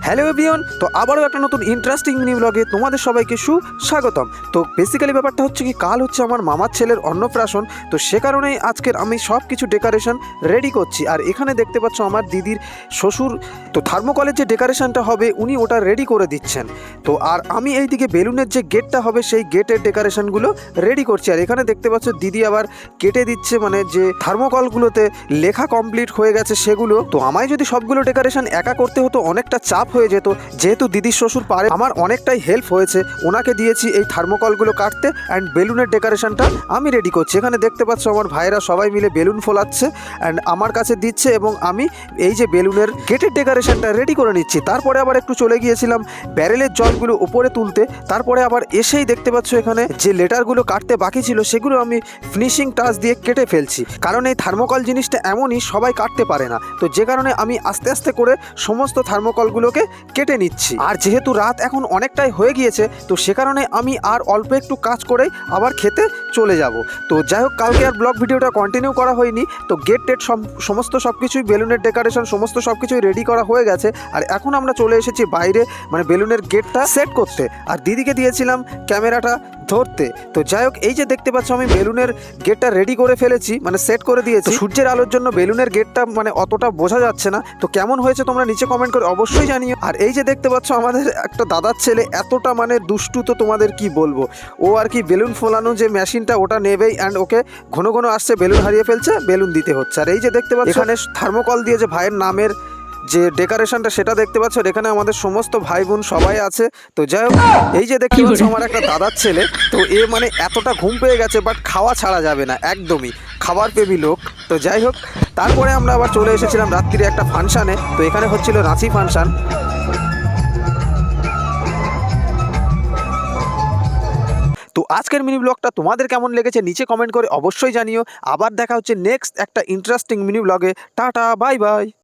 Hello everyone, তো আবারও একটা নতুন ইন্টারেস্টিং মিনি ব্লগে তোমাদের সবাইকে সুস্বাগতম। তো বেসিক্যালি ব্যাপারটা হচ্ছে কি, কাল হচ্ছে আমার মামার ছেলের অন্নপ্রাশন। তো সে কারণেই আজকের আমি সব কিছু ডেকোরেশন রেডি করছি। আর এখানে দেখতে পাচ্ছ আমার দিদির শ্বশুর, তো থার্মোকলের যে ডেকোরেশনটা হবে উনি ওটা রেডি করে দিচ্ছেন। তো আর আমি এইদিকে বেলুনের যে গেটটা হবে সেই গেটের ডেকোরেশনগুলো রেডি করছি। আর এখানে দেখতে পাচ্ছ দিদি আবার কেটে দিচ্ছে, মানে যে থার্মোকলগুলোতে লেখা কমপ্লিট হয়ে গেছে সেগুলো। তো আমায় যদি সবগুলো ডেকোরেশন একা করতে হতো অনেকটা চাপ হয়ে যেত, যেহেতু দিদির শ্বশুর পারে আমার অনেকটাই হেল্প হয়েছে। ওনাকে দিয়েছি এই থার্মোকলগুলো কাটতে, অ্যান্ড বেলুনের ডেকোরেশনটা আমি রেডি করছি। এখানে দেখতে পাচ্ছ আমার ভাইরা সবাই মিলে বেলুন ফোলাচ্ছে অ্যান্ড আমার কাছে দিচ্ছে, এবং আমি এই যে বেলুনের গেটের ডেকোরেশনটা রেডি করে নিচ্ছি। তারপরে আবার একটু চলে গিয়েছিলাম ব্যারেলের জলগুলো উপরে তুলতে। তারপরে আবার এসেই দেখতে পাচ্ছ এখানে যে লেটারগুলো কাটতে বাকি ছিল সেগুলো আমি ফিনিশিং টাচ দিয়ে কেটে ফেলছি, কারণ এই থার্মোকল জিনিসটা এমনই, সবাই কাটতে পারে না। তো যে কারণে আমি আস্তে আস্তে করে সমস্ত থার্মোকলগুলোকে কেটে নিচ্ছি। আর যেহেতু রাত এখন অনেকটাই হয়ে গিয়েছে, তো সে কারণে আমি আর অল্প একটু কাজ করেই আবার খেতে চলে যাব। তো যাই হোক, কালকে আর ব্লগ ভিডিওটা কন্টিনিউ করা হয়নি। তো গেট টেট সমস্ত সব কিছুই, বেলুনের ডেকোরেশন সমস্ত সব কিছুই রেডি করা হয়ে গেছে। আর এখন আমরা চলে এসেছি বাইরে, মানে বেলুনের গেটটা সেট করতে। আর দিদিকে দিয়েছিলাম ক্যামেরাটা ধরতে। তো যাই হোক, এই যে দেখতে পাচ্ছ আমি বেলুনের গেটটা রেডি করে ফেলেছি, মানে সেট করে দিয়েছি। সূর্যের আলোর জন্য বেলুনের গেটটা মানে অতটা বোঝা যাচ্ছে না। তো কেমন হয়েছে তোমরা নিচে কমেন্ট করে অবশ্যই জানিও। আর এই যে দেখতে পাচ্ছ আমাদের একটা দাদার ছেলে এতটা মানে দুষ্টু, তো তোমাদের কি বলবো। ও আর কি বেলুন ফোলানো যে মেশিনটা ওটা নেবেই, অ্যান্ড ওকে ঘন ঘন আসছে, বেলুন হারিয়ে ফেলছে, বেলুন দিতে হচ্ছে। আর এই যে দেখতে পাচ্ছ এখানে থার্মোকল দিয়ে যে ভাইয়ের নামের যে ডেকোরেশনটা সেটা দেখতে পাচ্ছ। এখানে আমাদের সমস্ত ভাই বোন সবাই আছে। তো যাই হোক, এই যে দেখতে পাচ্ছ আমার একটা দাদার ছেলে, তো এ মানে এতটা ঘুম পেয়ে গেছে, বাট খাওয়া ছাড়া যাবে না, একদমই খাবার প্রেমী লোক। তো যাই হোক, তারপরে আমরা আবার চলে এসেছিলাম রাত্রিরে একটা ফাংশানে। তো এখানে হচ্ছিল রাঁচি ফাংশান। তো আজকের মিনি ব্লগটা তোমাদের কেমন লেগেছে নিচে কমেন্ট করে অবশ্যই জানিও। আবার দেখা হচ্ছে নেক্সট একটা ইন্টারেস্টিং মিনি ব্লগে। Tata, bye bye.